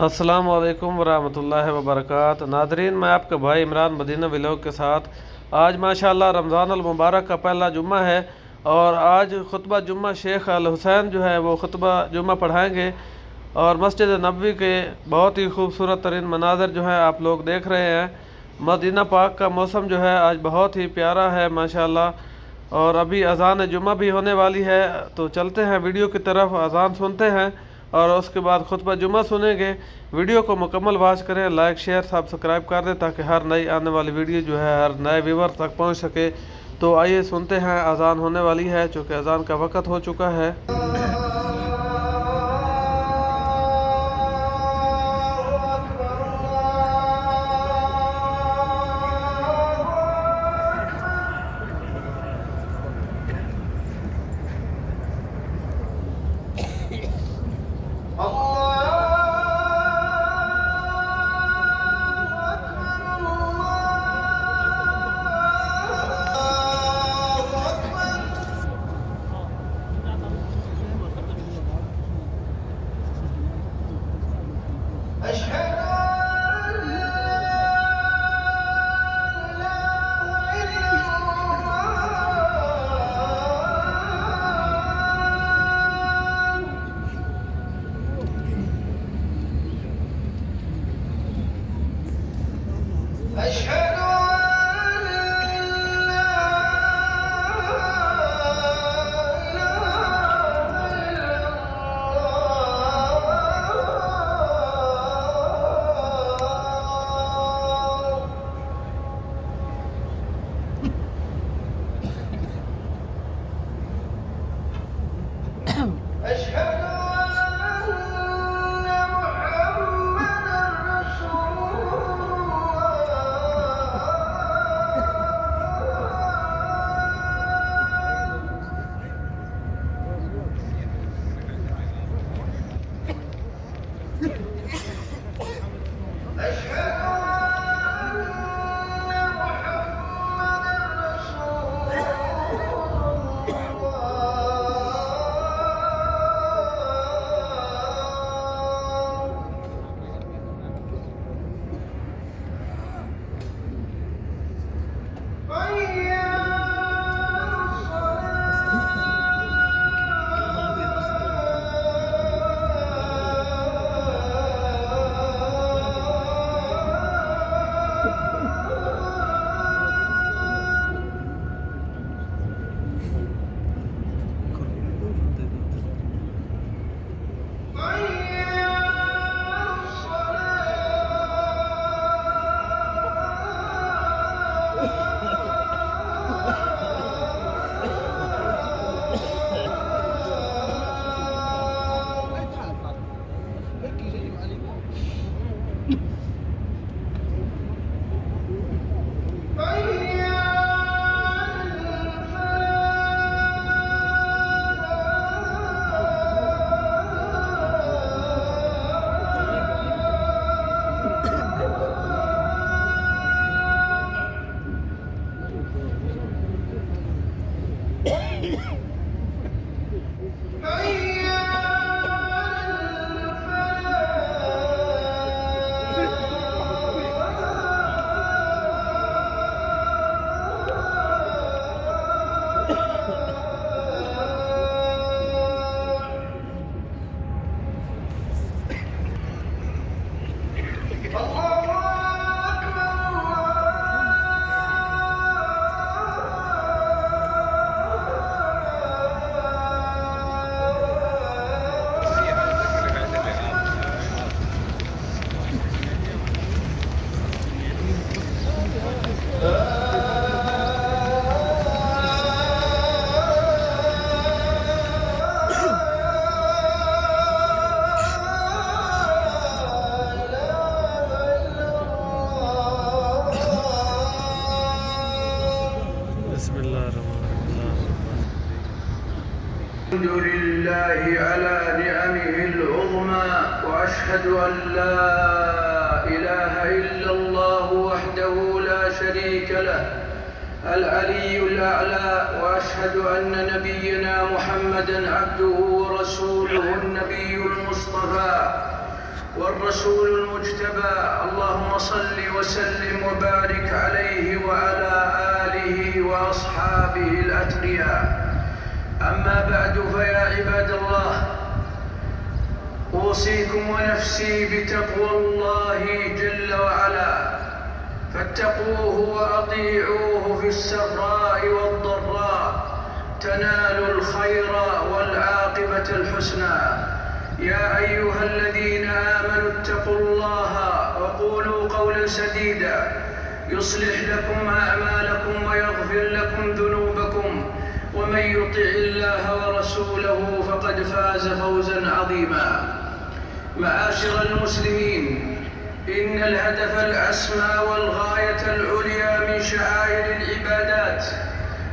अस्सलाम वालेकुम वरहमतुल्लाहि वबरकात। नादरीन, मैं आपका भाई इमरान मदीना व्लॉग के साथ आज माशाअल्लाह रमज़ान अल मुबारक का पहला जुम्मा है और आज खुतबा जुम्मा शेख अल हुसैन जो है वो खुतबा जुम्मा पढ़ाएंगे और मस्जिद नबवी के बहुत ही खूबसूरत तरीन मनाज़र जो है आप लोग देख रहे हैं। मदीना पाक का मौसम जो है आज बहुत ही प्यारा है माशाअल्लाह और अभी अज़ान जुम्मा भी होने वाली है। तो चलते हैं वीडियो की तरफ, अज़ान सुनते हैं और उसके बाद खुतबा जुम्मा सुनेंगे। वीडियो को मुकम्मल वॉच करें, लाइक शेयर सब्सक्राइब कर दें ताकि हर नई आने वाली वीडियो जो है हर नए व्यूवर तक पहुंच सके। तो आइए सुनते हैं, अज़ान होने वाली है चूँकि अज़ान का वक़्त हो चुका है। الحمد لله على نعمه العظمى وأشهد أن لا إله إلا الله وحده لا شريك له العلي الأعلى، وأشهد أن نبينا محمدًا عبده ورسوله النبي المصطفى والرسول المجتبى، اللهم صل وسلم وبارك عليه وعلى آله وأصحابه الأتقياء. أما بعد، فيا عباد الله، أوصيكم ونفسي بتقوى الله جل وعلا، فاتقوه وأطيعوه في السراء والضراء تنالوا الخير والعاقبة الحسنى. يا أيها الذين آمنوا اتقوا الله وقولوا قولا سديدا يصلح لكم أعمالكم ويغفر لكم ذنوبكم، ومن يطع الله ورسوله فقد فاز فوزا عظيما. معاشر المسلمين، إن الهدف الأسمى والغاية العليا من شعائر العبادات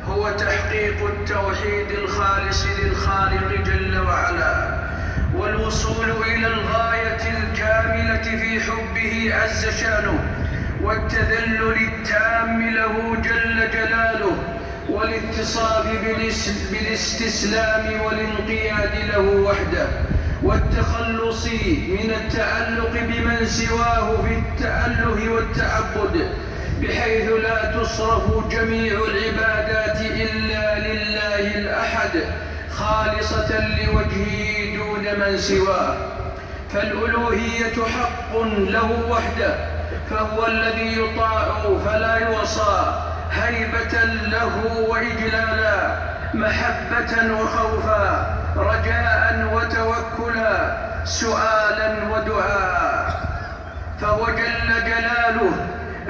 هو تحقيق التوحيد الخالص للخالق جل وعلا، والوصول إلى الغاية الكاملة في حبه عز شانه، والتذلل التام له جل جلاله، والاتصاف بالاستسلام والانقياد له وحده، والتخلص من التعلق بمن سواه في التأله والتعبد، بحيث لا تصرف جميع العبادات إلا لله الأحد خالصة لوجهه دون من سواه. فالألوهية حق له وحده، فهو الذي يطاع فلا يعصى، هيبة له وإجلالا، محبة وخوفا، رجاء وتوكلا، سؤالا ودعاء. فهو جل جلاله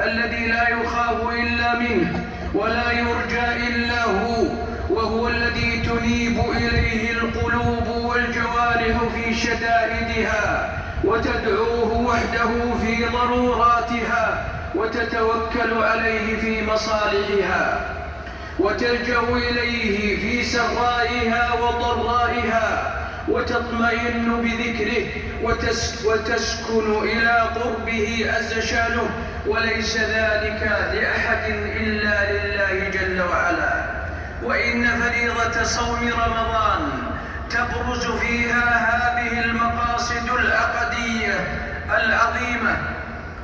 الذي لا يخاف إلا منه ولا يرجى إلا هو، وهو الذي تنيب إليه القلوب والجوارح في شدائدها، وتدعوه وحده في ضروراتها، وتتوكل عليه في مصالحها، وتلجأ إليه في سرائها وضرائها، وتطمئن بذكره، وتسكن إلى قربه عز شانه، وليس ذلك لأحد إلا لله جل وعلا. وإن فريضة صوم رمضان تبرز فيها هذه المقاصد العقدية العظيمة،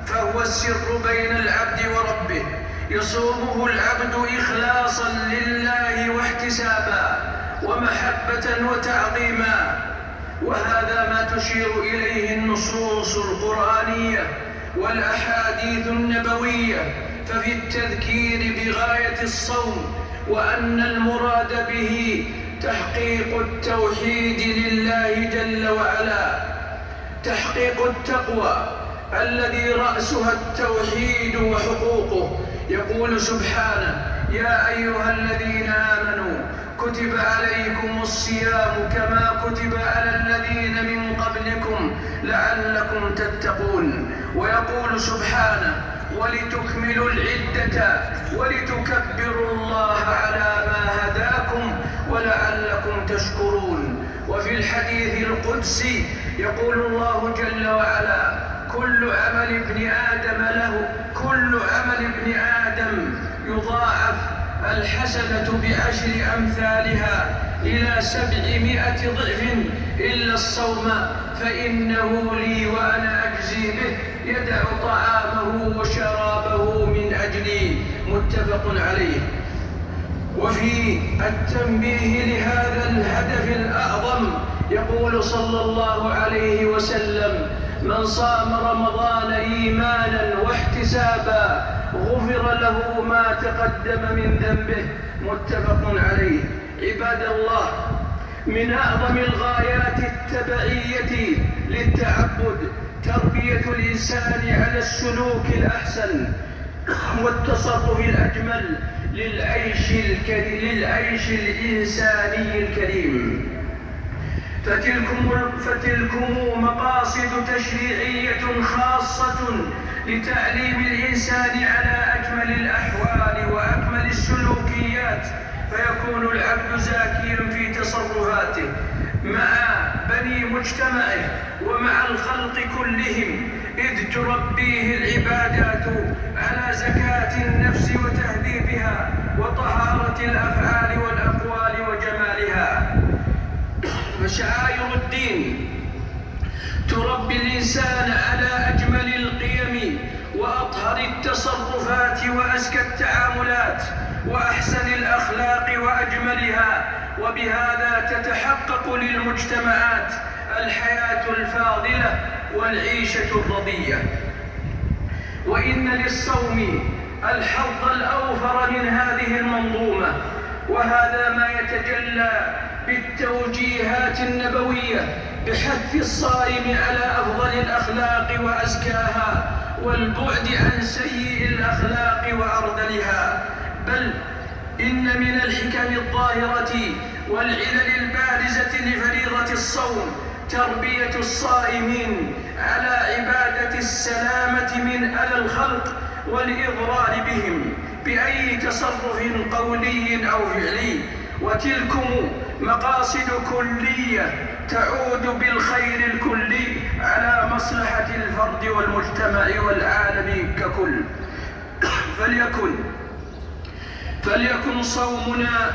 فهو السر بين العبد وربه، يصومه العبد إخلاصا لله واحتسابا ومحبة وتعظيما، وهذا ما تشير إليه النصوص القرآنية والأحاديث النبوية، ففي التذكير بغاية الصوم وأن المراد به تحقيق التوحيد لله جل وعلا، تحقيق التقوى الذي رأسها التوحيد وحقوقه. يقول سبحانه: يا أيها الذين آمنوا كتب عليكم الصيام كما كتب على الذين من قبلكم لعلكم تتقون. ويقول سبحانه: ولتكملوا العدة ولتكبروا الله على ما هداكم ولعلكم تشكرون. وفي الحديث القدسي يقول الله جل وعلا: كل عمل ابن آدم يضاعف الحسنة ب10 أمثالها إلى 700 ضعف إلا الصوم فإنه لي وأنا أجزي به، يدع طعامه وشرابه من أجلي. متفق عليه. وفي التنبيه لهذا الهدف الأعظم يقول صلى الله عليه وسلم: من صام رمضان إيمانا واحتسابا غفر له ما تقدم من ذنبه. متفق عليه. عباد الله، من أعظم الغايات التبعية للتعبد تربية الإنسان على السلوك الأحسن والتصرف الأجمل للعيش الإنساني الكريم. فتلكم مقاصد تشريعية خاصة لتعليم الإنسان على أجمل الأحوال وأكمل السلوكيات، فيكون العبد زاكيا في تصرفاته مع بني مجتمعه ومع الخلق كلهم، إذ تربيه العبادات على زكاة النفس وتهذيبها وطهارة الأفعال والأقوال وجمالها. فشعائر الدين تربي الإنسان الإنسان على أجمل القيم وأطهر التصرفات وأزكى التعاملات وأحسن الأخلاق وأجملها، وبهذا تتحقق للمجتمعات الحياة الفاضلة والعيشة الرضية. وإن للصوم الحظ الأوفر من هذه المنظومة، وهذا ما يتجلى بالتوجيهات النبوية بحث الصائم على أفضل الأخلاق وأزكاها والبعد عن سيء الأخلاق وأرذلها. بل إن من الحكم الظاهرة والعلل البارزة لفريضة الصوم تربية الصائمين على عبادة السلامة من أذى الخلق والإضرار بهم بأي تصرف قولي أو فعلي، وتلكم مقاصد كلية تعود بالخير الكلي على مصلحة الفرد والمجتمع والعالم ككل. فليكن صومنا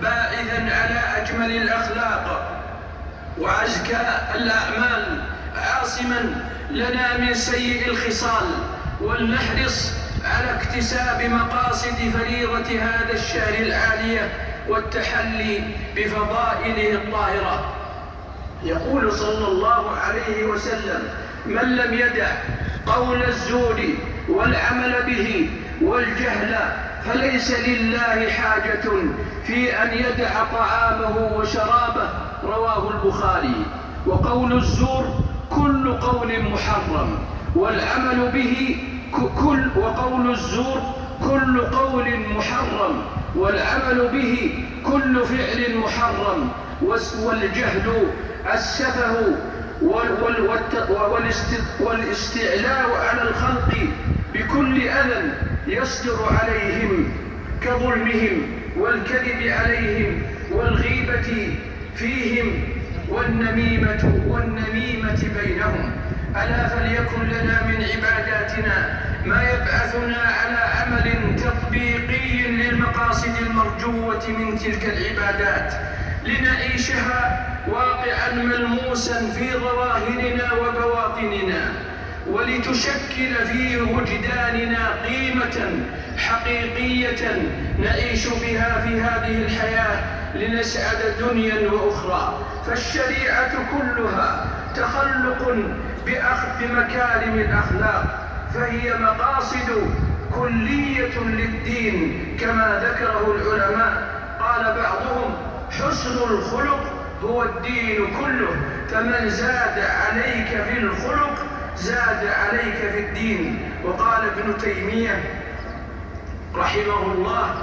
باعثا على أجمل الأخلاق وأزكى الأعمال، عاصما لنا من سيء الخصال، ولنحرص على اكتساب مقاصد فريضة هذا الشهر العالية والتحلي بفضائله الطاهرة. يقول صلى الله عليه وسلم: من لم يدع قول الزور والعمل به والجهل فليس لله حاجة في أن يدع طعامه وشرابه. رواه البخاري. وقول الزور كل قول محرم، والعمل به وقول الزور كل قول محرم، والعمل به كل فعل محرم، والجهل السفه والاستعلاء على الخلق بكل أذى يصدر عليهم كظلمهم والكذب عليهم والغيبة فيهم والنميمة بينهم. ألا فليكن لنا من عباداتنا ما يبعثنا على عمل تطبيقي للمقاصد المرجوة من تلك العبادات، لنعيشها واقعا ملموسا في ظواهرنا وبواطننا، ولتشكل في وجداننا قيمة حقيقية نعيش بها في هذه الحياة لنسعد دنيا وأخرى. فالشريعة كلها تخلق بأخذ مكارم الأخلاق، فهي مقاصد كلية للدين كما ذكره العلماء. قال بعضهم: حسن الخلق هو الدين كله، فمن زاد عليك في الخلق زاد عليك في الدين. وقال ابن تيمية رحمه الله: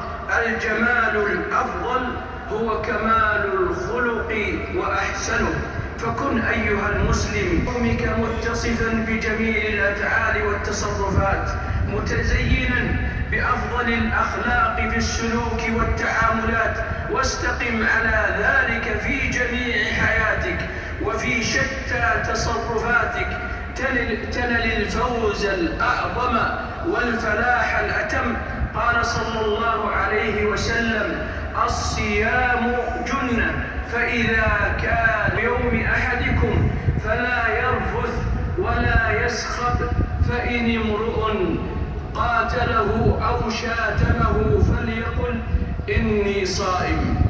الجمال الأفضل هو كمال الخلق وأحسنه. فكن أيها المسلم قومك متصفا بجميل الأفعال والتصرفات، متزينا بأفضل الأخلاق في السلوك والتعاملات، واستقم على ذلك في جميع حياتك وفي شتى تصرفاتك، تنل الفوز الأعظم والفلاح الأتم. قال صلى الله عليه وسلم: الصيام جنة، فإذا كان يوم أحدكم فلا يرفث ولا يسخب، فإن امرؤ قاتله أو شاتمه فليقل إني صائم.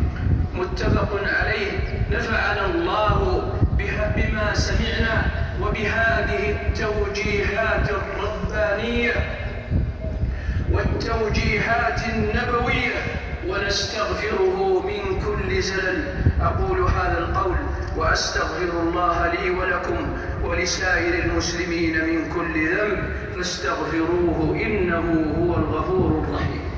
متفق عليه. نفعنا الله بما سمعنا وبهذه التوجيهات الربانية والتوجيهات النبوية، ونستغفره من كل زلل. أقول هذا القول وأستغفر الله لي ولكم ولسائر المسلمين من كل ذنب، فاستغفروه إنه هو الغفور الرحيم.